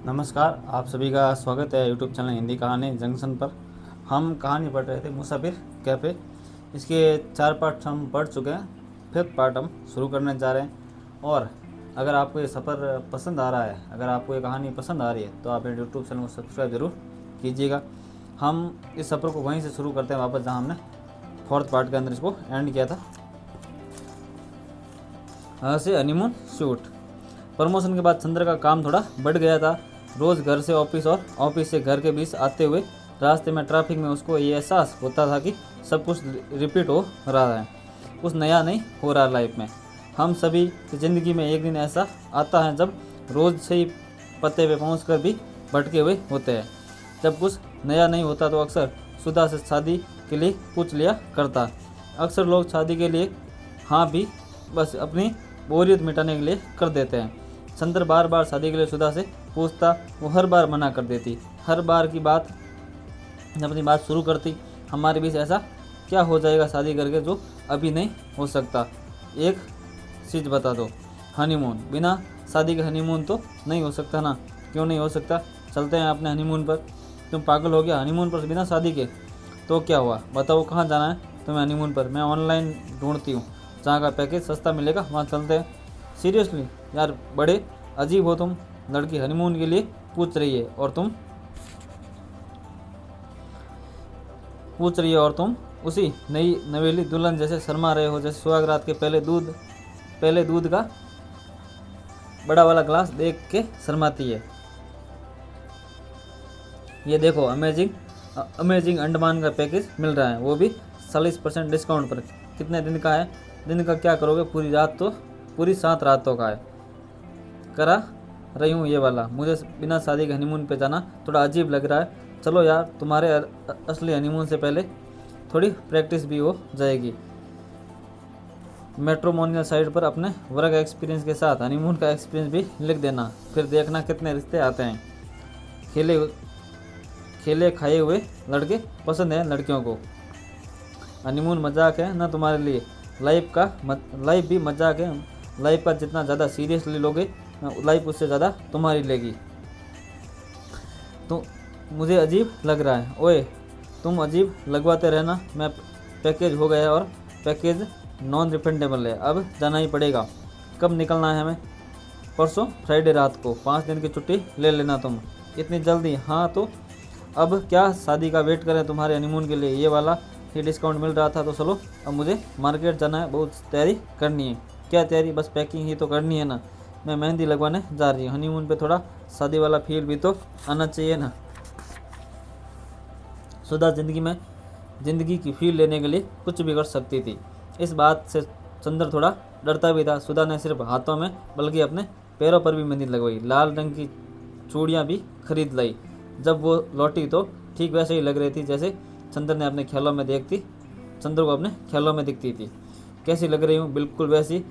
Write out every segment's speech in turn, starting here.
नमस्कार, आप सभी का स्वागत है यूट्यूब चैनल हिंदी कहानी जंक्शन पर। हम कहानी पढ़ रहे थे मुसाफिर कैफ़े। इसके 4 पार्ट हम पढ़ चुके हैं। 5th पार्ट हम शुरू करने जा रहे हैं। और अगर आपको ये सफ़र पसंद आ रहा है, अगर आपको ये कहानी पसंद आ रही है, तो आप मेरे यूट्यूब चैनल को सब्सक्राइब ज़रूर कीजिएगा। हम इस सफ़र को वहीं से शुरू करते हैं वापस, जहाँ हमने 4th पार्ट के अंदर इसको एंड किया था। यहाँ से हनीमून शूट। प्रमोशन के बाद चंद्र का काम थोड़ा बढ़ गया था। रोज़ घर से ऑफिस और ऑफिस से घर के बीच आते हुए रास्ते में ट्रैफिक में उसको ये एहसास होता था कि सब कुछ रिपीट हो रहा है, कुछ नया नहीं हो रहा लाइफ में। हम सभी की ज़िंदगी में एक दिन ऐसा आता है जब रोज़ से ही पते पे पहुँच भी भटके हुए होते हैं। जब कुछ नया नहीं होता तो अक्सर सुधा से शादी के लिए पूछ लिया करता। अक्सर लोग शादी के लिए हाँ भी बस अपनी बोरियत मिटाने के लिए कर देते हैं। चंद्र बार बार शादी के लिए सुधा से पूछता, वो हर बार मना कर देती। हर बार की बात अपनी बात शुरू करती, हमारे बीच ऐसा क्या हो जाएगा शादी करके जो अभी नहीं हो सकता? एक चीज़ बता दो, हनीमून। बिना शादी के हनीमून तो नहीं हो सकता ना? क्यों नहीं हो सकता? चलते हैं अपने हनीमून पर। तुम पागल हो गया? हनीमून पर बिना शादी के? तो क्या हुआ, बताओ कहाँ जाना है तुम्हें हनीमून पर? मैं ऑनलाइन ढूंढती हूँ, जहाँ का पैकेज सस्ता मिलेगा वहाँ चलते हैं। सीरियसली यार, बड़े अजीब हो तुम। लड़की हनीमून के लिए पूछ रही है और तुम उसी नई नवेली दुल्हन जैसे शर्मा रहे हो, जैसे सुहागरात के पहले दूध का बड़ा वाला ग्लास देख के शर्माती है। ये देखो, अमेजिंग अंडमान का पैकेज मिल रहा है, वो भी 40% डिस्काउंट पर। कितने दिन का है? दिन का क्या करोगे? पूरी 7 रातों का है। करा रही हूँ ये वाला। मुझे बिना शादी के हनीमून पे जाना थोड़ा अजीब लग रहा है। चलो यार, तुम्हारे असली हनीमून से पहले थोड़ी प्रैक्टिस भी हो जाएगी। मैट्रिमोनियल साइट पर अपने वर्क एक्सपीरियंस के साथ हनीमून का एक्सपीरियंस भी लिख देना, फिर देखना कितने रिश्ते आते हैं। खेले खाए हुए लड़के पसंद हैं लड़कियों को। हनीमून मजाक है ना तुम्हारे लिए? लाइफ भी मजाक है। लाइफ का जितना ज़्यादा सीरियसली लोगे, लाइफ उससे ज़्यादा तुम्हारी लेगी। तो मुझे अजीब लग रहा है। ओए, तुम अजीब लगवाते रहना। मैं पैकेज हो गया और पैकेज नॉन रिफंडेबल है, अब जाना ही पड़ेगा। कब निकलना है हमें? परसों फ्राइडे रात को। 5 दिन की छुट्टी ले लेना तुम। इतनी जल्दी? हाँ, तो अब क्या शादी का वेट करें तुम्हारे हनीमून के लिए? ये वाला ही डिस्काउंट मिल रहा था तो चलो। अब मुझे मार्केट जाना है, बहुत तैयारी करनी है। क्या तैयारी? बस पैकिंग ही तो करनी है ना। मैं मेहंदी लगवाने जा रही हूँ। हनीमून पे थोड़ा शादी वाला फील भी तो आना चाहिए ना। सुधा जिंदगी की फील लेने के लिए कुछ भी कर सकती थी। इस बात से चंद्र थोड़ा डरता भी था। सुधा ने सिर्फ हाथों में बल्कि अपने पैरों पर भी मेहंदी लगवाई। लाल रंग की चूड़ियाँ भी खरीद लाई। जब वो लौटी तो ठीक वैसे ही लग रही थी जैसे चंद्र को अपने ख्यालों में दिखती थी। कैसी लग रही हूँ? बिल्कुल वैसी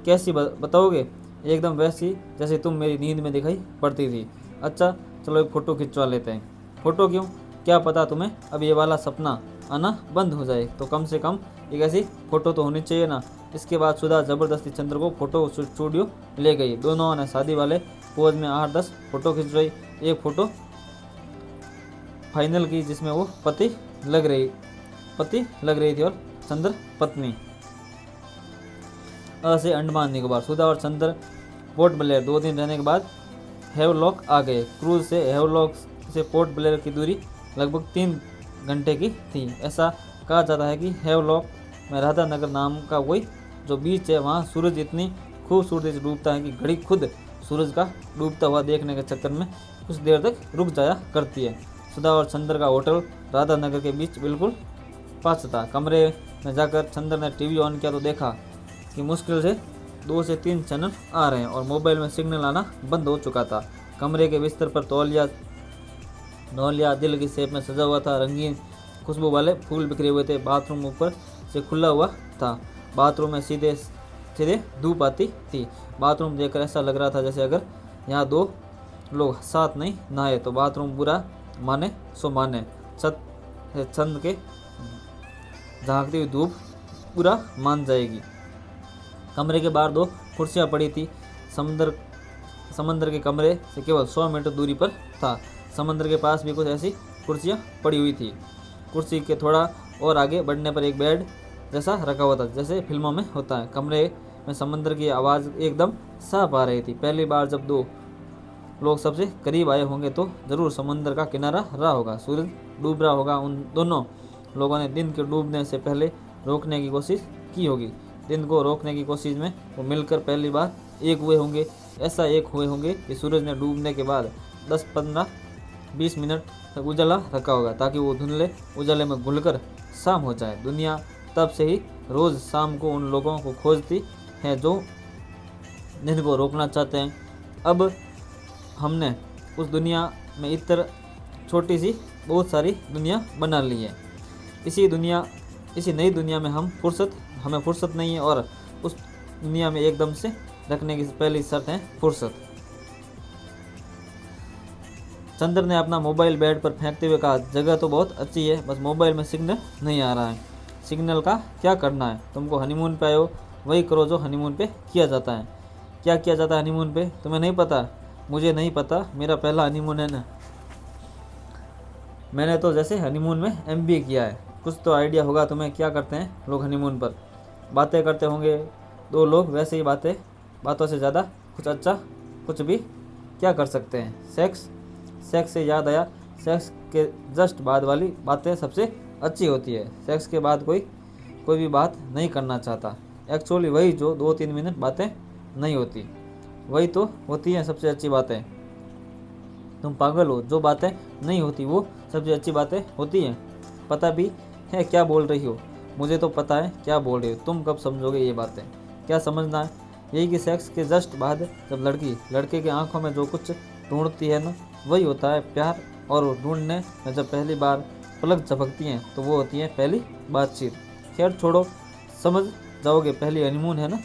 कैसी बताओगे? एकदम वैसी जैसे तुम मेरी नींद में दिखाई पड़ती थी। अच्छा चलो, एक फ़ोटो खिंचवा लेते हैं। फ़ोटो क्यों? क्या पता तुम्हें अब ये वाला सपना आना बंद हो जाए, तो कम से कम एक ऐसी फ़ोटो तो होनी चाहिए ना। इसके बाद सुधा ज़बरदस्ती चंद्र को फ़ोटो स्टूडियो ले गई। दोनों ने शादी वाले पोज में 8-10 फ़ोटो खिंचवाई। एक फ़ोटो फाइनल की जिसमें वो पति लग रही थी और चंद्र पत्नी। से अंडमान निकोबार। सुधा और चंद्र पोर्ट ब्लेयर 2 दिन रहने के बाद हेवलॉक आ गए। क्रूज से हेवलॉक से पोर्ट ब्लेयर की दूरी लगभग 3 घंटे की थी। ऐसा कहा जाता है कि हेवलॉक में राधा नगर नाम का कोई जो बीच है, वहाँ सूरज इतनी खूबसूरती से डूबता है कि घड़ी खुद सूरज का डूबता हुआ देखने के चक्कर में कुछ देर तक रुक जाया करती है। सुधा और चंद्र का होटल राधा नगर के बीच बिल्कुल पास था। कमरे में जाकर चंद्र ने टीवी ऑन किया तो देखा कि मुश्किल से 2 से 3 चैनल आ रहे हैं और मोबाइल में सिग्नल आना बंद हो चुका था। कमरे के बिस्तर पर तौलिया दिल की शेप में सजा हुआ था। रंगीन खुशबू वाले फूल बिखरे हुए थे। बाथरूम ऊपर से खुला हुआ था। बाथरूम में सीधे सीधे धूप आती थी। बाथरूम देखकर ऐसा लग रहा था जैसे अगर यहाँ 2 लोग साथ नहीं नहाए तो बाथरूम बुरा माने सो माने। छत के झांकती हुई धूप बुरा मान जाएगी। कमरे के बाहर 2 कुर्सियां पड़ी थी। समंदर के कमरे से केवल 100 मीटर दूरी पर था। समंदर के पास भी कुछ ऐसी कुर्सियाँ पड़ी हुई थी। कुर्सी के थोड़ा और आगे बढ़ने पर एक बेड जैसा रखा हुआ था, जैसे फिल्मों में होता है। कमरे में समंदर की आवाज़ एकदम साफ आ रही थी। पहली बार जब दो लोग सबसे करीब आए होंगे तो ज़रूर समंदर का किनारा रहा होगा। सूरज डूब रहा होगा। उन दोनों लोगों ने दिन के डूबने से पहले रोकने की कोशिश की होगी। दिन को रोकने की कोशिश में वो मिलकर पहली बार एक हुए होंगे। ऐसा एक हुए होंगे कि सूरज ने डूबने के बाद 10-15-20 मिनट तक उजाला रखा होगा, ताकि वो धुंधले उजाले में घुलकर शाम हो जाए। दुनिया तब से ही रोज़ शाम को उन लोगों को खोजती है जो दिन को रोकना चाहते हैं। अब हमने उस दुनिया में इतर छोटी सी बहुत सारी दुनिया बना ली है। इसी नई दुनिया में हमें फुर्सत नहीं है, और उस दुनिया में एकदम से रखने की पहली शर्त है फुर्सत। चंद्र ने अपना मोबाइल बेड पर फेंकते हुए कहा, जगह तो बहुत अच्छी है, बस मोबाइल में सिग्नल नहीं आ रहा है। सिग्नल का क्या करना है? तुमको हनीमून पे आए हो, वही करो जो हनीमून पे किया जाता है। क्या किया जाता है हनीमून पे? तुम्हें नहीं पता? मुझे नहीं पता, मेरा पहला हनीमून है ना। मैंने तो जैसे हनीमून में MBA किया है। कुछ तो आइडिया होगा तुम्हें। क्या करते हैं लोग हनीमून पर? बातें करते होंगे दो लोग, वैसे ही बातों से ज़्यादा कुछ अच्छा कुछ भी क्या कर सकते हैं? सेक्स से याद आया, सेक्स के जस्ट बाद वाली बातें सबसे अच्छी होती है। सेक्स के बाद कोई भी बात नहीं करना चाहता। एक्चुअली वही जो 2-3 मिनट बातें नहीं होती, वही तो होती हैं सबसे अच्छी बातें। तुम पागल हो? जो बातें नहीं होती वो सबसे अच्छी बातें होती हैं। पता भी है क्या बोल रही हो? मुझे तो पता है क्या बोल रही हो। तुम कब समझोगे ये बातें? क्या समझना है? यही कि सेक्स के जस्ट बाद जब लड़के के आंखों में जो कुछ ढूंढती है ना, वही होता है प्यार। और ढूंढने में जब पहली बार पलक झपकती हैं तो वो होती है पहली बातचीत। खैर छोड़ो, समझ जाओगे। पहली हनीमून है ना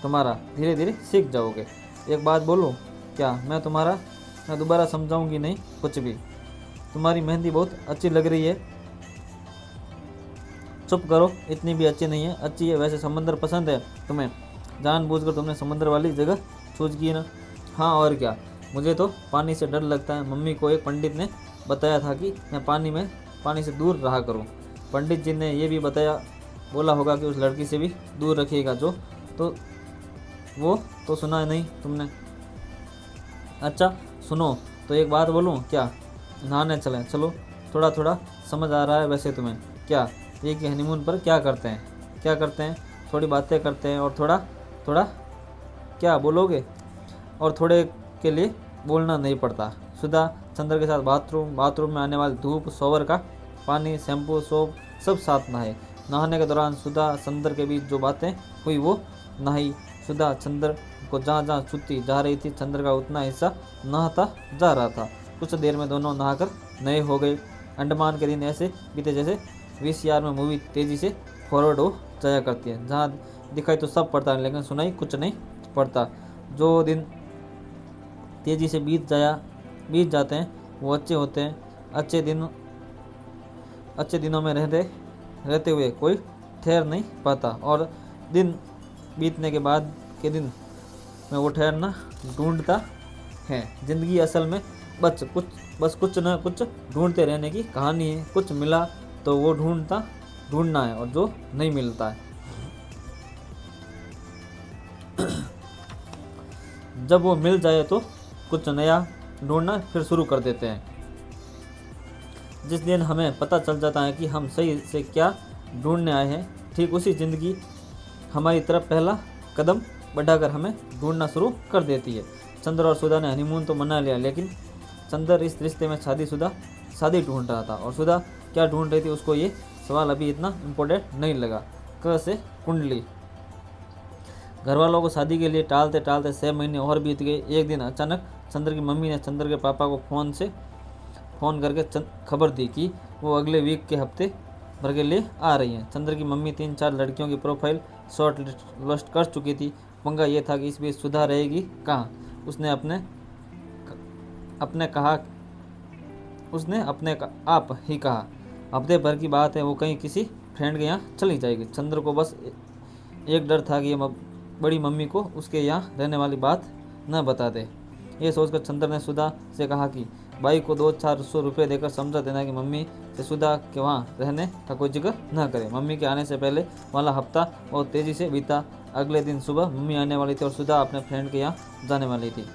तुम्हारा, धीरे धीरे सीख जाओगे। एक बात बोलूं क्या? मैं दोबारा समझाऊंगी नहीं कुछ भी। तुम्हारी मेहंदी बहुत अच्छी लग रही है। चुप करो, इतनी भी अच्छी नहीं है। अच्छी है वैसे। समंदर पसंद है तुम्हें? जानबूझकर तुमने समंदर वाली जगह चूज की ना। हाँ और क्या। मुझे तो पानी से डर लगता है। मम्मी को एक पंडित ने बताया था कि मैं पानी से दूर रहा करूं। पंडित जी ने ये भी बोला होगा कि उस लड़की से भी दूर रखिएगा जो वो तो सुना नहीं तुमने? अच्छा सुनो तो एक बात बोलूं क्या? नहाने चलें? चलो। थोड़ा थोड़ा समझ आ रहा है वैसे तुम्हें। क्या ये कि हनीमून पर क्या करते हैं? थोड़ी बातें करते हैं और थोड़ा क्या बोलोगे? और थोड़े के लिए बोलना नहीं पड़ता। सुधा चंद्र के साथ बाथरूम में आने वाली धूप, शॉवर का पानी, शैम्पू, सोप सब साथ नहाए। नहाने के दौरान सुधा चंद्र के बीच जो बातें हुई वो नहाई। सुधा चंद्र को जहाँ छूती जा रही थी, चंद्र का उतना हिस्सा नहाता जा रहा था। कुछ देर में दोनों नहाकर नए हो गए। अंडमान के दिन ऐसे बीते जैसे VCR में मूवी तेज़ी से फॉरवर्ड हो जाया करती है। जहाँ दिखाई तो सब पड़ता है, लेकिन सुनाई कुछ नहीं पड़ता। जो दिन तेज़ी से बीत जाते हैं वो अच्छे होते हैं। अच्छे दिनों में रहते हुए कोई ठहर नहीं पाता, और दिन बीतने के बाद के दिन में वो ठहरना ढूंढता है। ज़िंदगी असल में बस कुछ न कुछ ढूंढते रहने की कहानी है। कुछ मिला तो वो ढूंढना है, और जो नहीं मिलता है जब वो मिल जाए तो कुछ नया ढूंढना फिर शुरू कर देते हैं। जिस दिन हमें पता चल जाता है कि हम सही से क्या ढूंढने आए हैं, ठीक उसी ज़िंदगी हमारी तरफ पहला कदम बढ़ाकर हमें ढूंढना शुरू कर देती है। चंद्र और सुधा ने हनीमून तो मना लिया, लेकिन चंद्र इस रिश्ते में शादी ढूंढ रहा था। और सुधा क्या ढूंढ रही थी, उसको ये सवाल अभी इतना इम्पोर्टेंट नहीं लगा। क से कुंडली। घर वालों को शादी के लिए टालते 6 महीने और बीत गए। एक दिन अचानक चंद्र की मम्मी ने चंद्र के पापा को फ़ोन करके खबर दी कि वो अगले वीक के हफ्ते भर के लिए आ रही हैं। चंद्र की मम्मी 3-4 लड़कियों की प्रोफाइल शॉर्ट लिस्ट कर चुकी थी। पंगा ये था कि इस बीच सुधा रहेगी कहाँ। उसने अपने आप ही कहा हफ्ते भर की बात है, वो कहीं किसी फ्रेंड के यहाँ चली जाएगी। चंद्र को बस एक डर था कि ये बड़ी मम्मी को उसके यहाँ रहने वाली बात न बता दे। ये सोचकर चंद्र ने सुधा से कहा कि भाई को 200-400 रुपये देकर समझा देना कि मम्मी से सुधा के वहाँ रहने का कोई जिक्र न करे। मम्मी के आने से पहले वाला हफ्ता बहुत तेज़ी से बीता। अगले दिन सुबह मम्मी आने वाली थी और सुधा अपने फ्रेंड के यहाँ जाने वाली थी।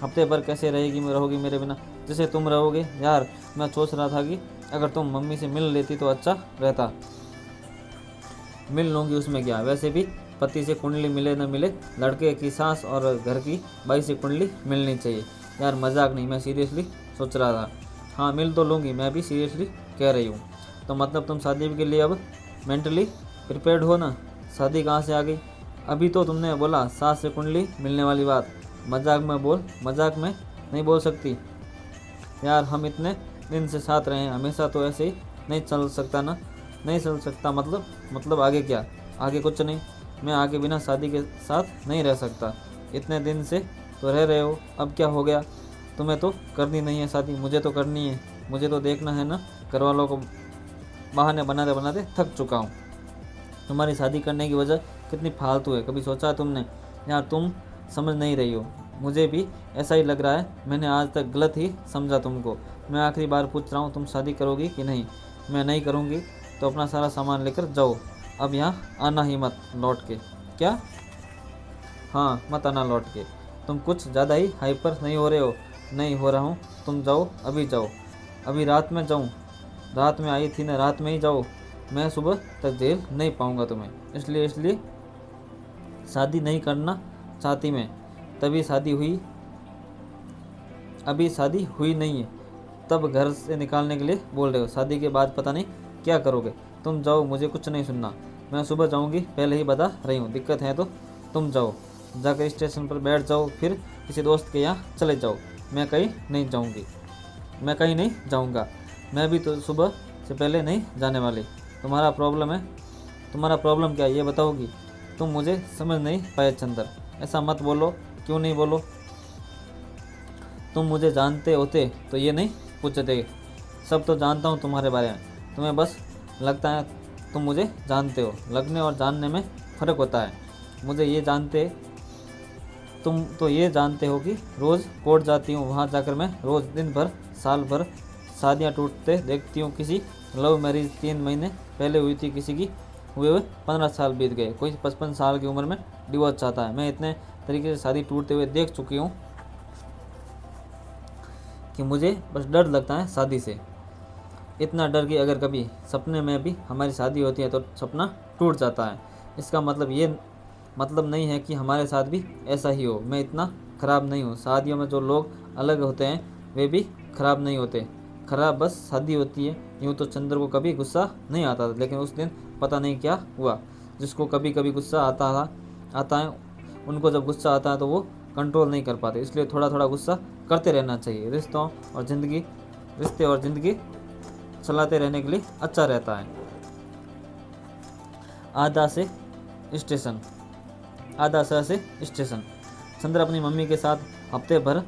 हफ्ते भर कैसे रहोगी मेरे बिना, जैसे तुम रहोगे यार। मैं सोच रहा था कि अगर तुम मम्मी से मिल लेती तो अच्छा रहता। मिल लूँगी उसमें क्या, वैसे भी पति से कुंडली मिले न मिले, लड़के की सास और घर की बाई से कुंडली मिलनी चाहिए। यार मजाक नहीं, मैं सीरियसली सोच रहा था। हाँ मिल तो लूँगी, मैं भी सीरियसली कह रही हूँ। तो मतलब तुम शादी के लिए अब मेंटली प्रिपेयर्ड हो ना? शादी कहाँ से आ गई? अभी तो तुमने बोला सास से कुंडली मिलने वाली बात। मजाक में नहीं बोल सकती यार। हम इतने दिन से साथ रहे हैं, हमेशा तो ऐसे ही नहीं चल सकता ना। नहीं चल सकता मतलब आगे क्या? आगे कुछ नहीं। मैं आगे बिना शादी के साथ नहीं रह सकता। इतने दिन से तो रह रहे हो, अब क्या हो गया? तुम्हें तो करनी नहीं है शादी, मुझे तो करनी है। मुझे तो देखना है ना। घर वालों को बहाने बनाते बनाते थक चुका हूँ। तुम्हारी शादी करने की वजह कितनी फालतू है, कभी सोचा है तुमने? यार तुम समझ नहीं रही हो, मुझे भी ऐसा ही लग रहा है। मैंने आज तक गलत ही समझा तुमको। मैं आखिरी बार पूछ रहा हूँ, तुम शादी करोगी कि नहीं? मैं नहीं करूँगी तो अपना सारा सामान लेकर जाओ। अब यहाँ आना ही मत लौट के। क्या? हाँ मत आना लौट के। तुम कुछ ज़्यादा ही हाइपर नहीं हो रहे हो? नहीं हो रहा हूँ। तुम जाओ, अभी जाओ। अभी रात में जाऊँ? रात में आई थी ना, रात में ही जाओ। मैं सुबह तक झेल नहीं पाऊँगा तुम्हें। इसलिए शादी नहीं करना चाहती मैं। तभी शादी हुई, अभी शादी हुई नहीं है तब घर से निकालने के लिए बोल रहे हो। शादी के बाद पता नहीं क्या करोगे। तुम जाओ, मुझे कुछ नहीं सुनना। मैं सुबह जाऊंगी, पहले ही बता रही हूँ। दिक्कत है तो तुम जाओ, जाकर स्टेशन पर बैठ जाओ, फिर किसी दोस्त के यहाँ चले जाओ। मैं कहीं नहीं जाऊँगा। मैं भी तो सुबह से पहले नहीं जाने वाली। तुम्हारा प्रॉब्लम क्या है ये बताओगी? तुम मुझे समझ नहीं पाए चंदर। ऐसा मत बोलो। क्यों नहीं बोलो? तुम मुझे जानते होते तो ये नहीं पूछते। सब तो जानता हूँ तुम्हारे बारे में। तुम्हें बस लगता है तुम मुझे जानते हो। लगने और जानने में फ़र्क होता है। तुम तो ये जानते हो कि रोज़ कोर्ट जाती हूँ, वहाँ जाकर मैं रोज़ दिन भर साल भर शादियाँ टूटते देखती हूँ। किसी लव मैरिज 3 महीने पहले हुई थी, किसी की हुए 15 साल बीत गए, कोई 55 साल की उम्र में डिवोर्स चाहता है। मैं इतने तरीके से शादी टूटते हुए देख चुकी हूँ कि मुझे बस डर लगता है शादी से। इतना डर कि अगर कभी सपने में भी हमारी शादी होती है तो सपना टूट जाता है। इसका मतलब नहीं है कि हमारे साथ भी ऐसा ही हो। मैं इतना ख़राब नहीं हूँ। शादियों में जो लोग अलग होते हैं वे भी ख़राब नहीं होते। ख़राब बस शादी होती है। यूँ तो चंद्र को कभी गुस्सा नहीं आता था, लेकिन उस दिन पता नहीं क्या हुआ। जिसको कभी कभी गुस्सा आता है, उनको जब गुस्सा आता है तो वो कंट्रोल नहीं कर पाते। इसलिए थोड़ा थोड़ा गुस्सा करते रहना चाहिए। रिश्ते और ज़िंदगी चलाते रहने के लिए अच्छा रहता है। आधा शहर से स्टेशन। चंद्र अपनी मम्मी के साथ हफ्ते भर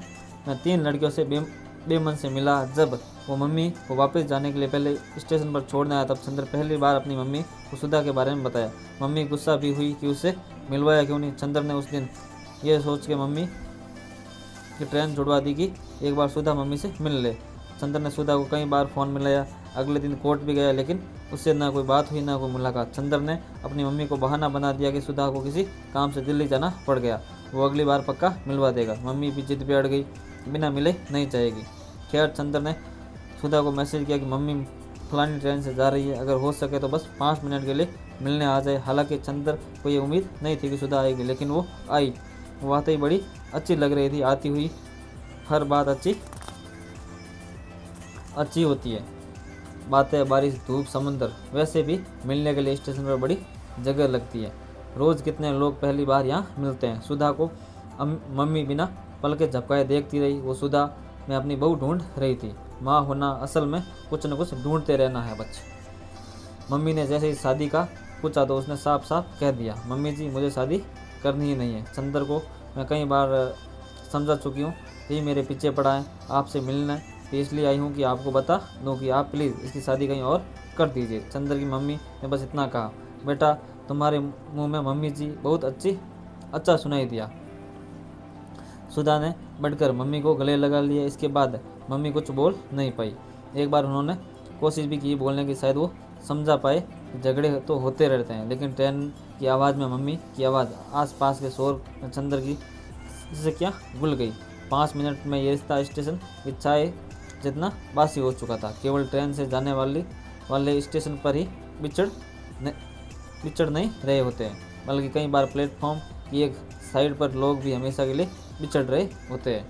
में 3 लड़कियों से बेमन से मिला। जब वो मम्मी को वापस जाने के लिए पहले स्टेशन पर छोड़ने आया, तब चंद्र पहली बार अपनी मम्मी को सुधा के बारे में बताया। मम्मी गुस्सा भी हुई कि उसे मिलवाया क्यों नहीं। चंद्र ने उस दिन ये सोच के मम्मी की ट्रेन छुड़वा दी कि एक बार सुधा मम्मी से मिल ले। चंद्र ने सुधा को कई बार फ़ोन मिलाया। अगले दिन कोर्ट भी गया, लेकिन उससे ना कोई बात हुई ना कोई मुलाकात। चंद्र ने अपनी मम्मी को बहाना बना दिया कि सुधा को किसी काम से दिल्ली जाना पड़ गया, वो अगली बार पक्का मिलवा देगा। मम्मी भी जिद पे अड़ गई, बिना मिले नहीं जाएगी। खैर चंद्र ने सुधा को मैसेज किया कि मम्मी फलानी ट्रेन से जा रही है, अगर हो सके तो बस 5 मिनट के लिए मिलने आ जाए। हालांकि चंद्र को ये उम्मीद नहीं थी कि सुधा आएगी, लेकिन वो आई। वो वाकई बड़ी अच्छी लग रही थी। आती हुई हर बात अच्छी होती है। बातें, बारिश, धूप, समुंदर। वैसे भी मिलने के लिए स्टेशन पर बड़ी जगह लगती है। रोज़ कितने लोग पहली बार यहाँ मिलते हैं। सुधा को मम्मी बिना पलके झपकाए देखती रही। वो सुधा में अपनी बहू ढूंढ रही थी। माँ होना असल में कुछ न कुछ ढूंढते रहना है बच्चे। मम्मी ने जैसे ही शादी का पूछा तो उसने साफ साफ कह दिया, मम्मी जी मुझे शादी करनी ही नहीं है। चंद्र को मैं कई बार समझा चुकी हूँ, यही मेरे पीछे पड़ा है आपसे मिलना है। इसलिए आई हूँ कि आपको बता दूँ कि आप प्लीज़ इसकी शादी कहीं और कर दीजिए। चंद्र की मम्मी ने बस इतना कहा, बेटा तुम्हारे मुंह में मम्मी जी बहुत अच्छा सुनाई दिया। सुधा ने बढ़कर मम्मी को गले लगा लिया। इसके बाद मम्मी कुछ बोल नहीं पाई। एक बार उन्होंने कोशिश भी की बोलने की, शायद वो समझा पाए कि झगड़े तो होते रहते हैं, लेकिन ट्रेन की आवाज़ में मम्मी की आवाज़, आसपास के शोर में चंद्र की से क्या भूल गई। 5 मिनट में ये रिश्ता स्टेशन की चाय जितना बासी हो चुका था। केवल ट्रेन से जाने वाले स्टेशन पर ही बिछड़ नहीं रहे होते हैं, बल्कि कई बार प्लेटफॉर्म की एक साइड पर लोग भी हमेशा के लिए बिछड़ रहे होते हैं।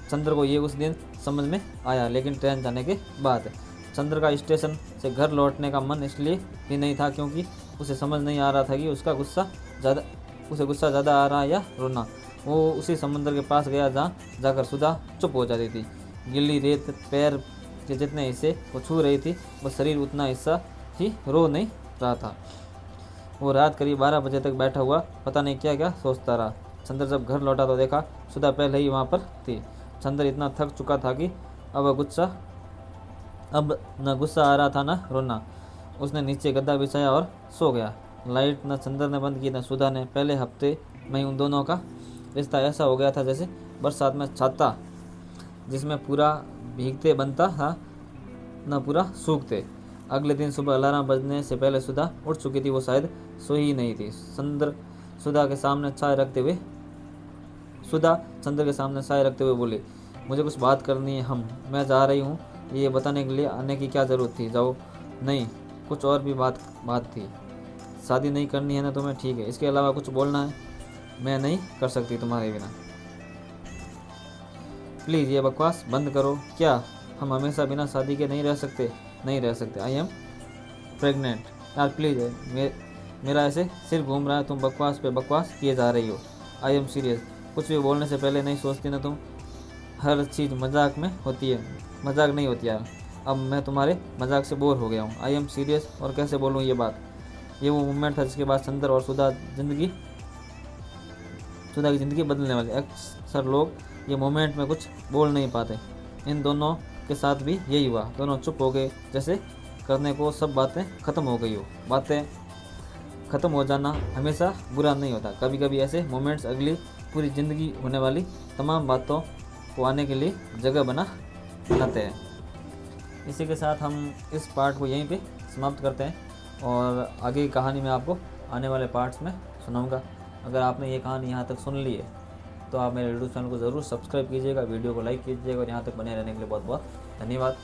चंद्र को ये उस दिन समझ में आया, लेकिन ट्रेन जाने के बाद। चंद्र का स्टेशन से घर लौटने का मन इसलिए भी नहीं था क्योंकि उसे समझ नहीं आ रहा था कि उसे गुस्सा ज़्यादा आ रहा है या रोना। वो उसी समुद्र के पास गया जहाँ जाकर सुधा चुप हो जाती थी। गीली रेत पैर के जितने हिस्से वो छू रही थी, वो शरीर उतना हिस्सा ही रो नहीं रहा था। वो रात करीब 12 बजे तक बैठा हुआ पता नहीं क्या क्या सोचता रहा। चंद्र जब घर लौटा तो देखा सुधा पहले ही वहाँ पर थी। चंद्र इतना थक चुका था कि अब न गुस्सा आ रहा था न रोना। उसने नीचे गद्दा बिछाया और सो गया। लाइट न चंद्र ने बंद की न सुधा ने। पहले हफ्ते में उन दोनों का रिश्ता ऐसा हो गया था जैसे बरसात में छाता जिसमें पूरा भीगते बनता था न पूरा सूखते। अगले दिन सुबह अलार्म बजने से पहले सुधा उठ चुकी थी। वो शायद सोई ही नहीं थी। चंद्र के सामने चाय रखते हुए बोली, मुझे कुछ बात करनी है। मैं जा रही हूँ, ये बताने के लिए आने की क्या ज़रूरत थी? जाओ। नहीं, कुछ और भी बात थी। शादी नहीं करनी है ना तुम्हें? ठीक है, इसके अलावा कुछ बोलना है? मैं नहीं कर सकती तुम्हारे बिना। प्लीज़ ये बकवास बंद करो। क्या हम हमेशा बिना शादी के नहीं रह सकते? नहीं रह सकते। I am pregnant. यार प्लीज़, मेरा ऐसे सिर घूम रहा है, तुम बकवास पे बकवास किए जा रही हो। I am serious. कुछ भी बोलने से पहले नहीं सोचती ना तुम? हर चीज़ मजाक में होती है। मजाक नहीं होती यार। अब मैं तुम्हारे मजाक से बोर हो गया हूँ। I am serious. और कैसे बोलूँ ये बात? ये वो मोमेंट था जिसके बाद चंद्र और सुधा की ज़िंदगी बदलने वाली। अक्सर लोग ये मोमेंट में कुछ बोल नहीं पाते। इन दोनों के साथ भी यही हुआ। दोनों चुप हो गए, जैसे करने को सब बातें ख़त्म हो गई हो। बातें ख़त्म हो जाना हमेशा बुरा नहीं होता। कभी कभी ऐसे मोमेंट्स अगली पूरी ज़िंदगी होने वाली तमाम बातों को आने के लिए जगह बनाते हैं। इसी के साथ हम इस पार्ट को यहीं पे समाप्त करते हैं और आगे की कहानी मैं आपको आने वाले पार्ट्स में सुनाऊंगा। अगर आपने ये कहानी यहाँ तक सुन ली है तो आप मेरे यूट्यूब चैनल को ज़रूर सब्सक्राइब कीजिएगा, वीडियो को लाइक कीजिएगा और यहाँ तक बने रहने के लिए बहुत बहुत धन्यवाद।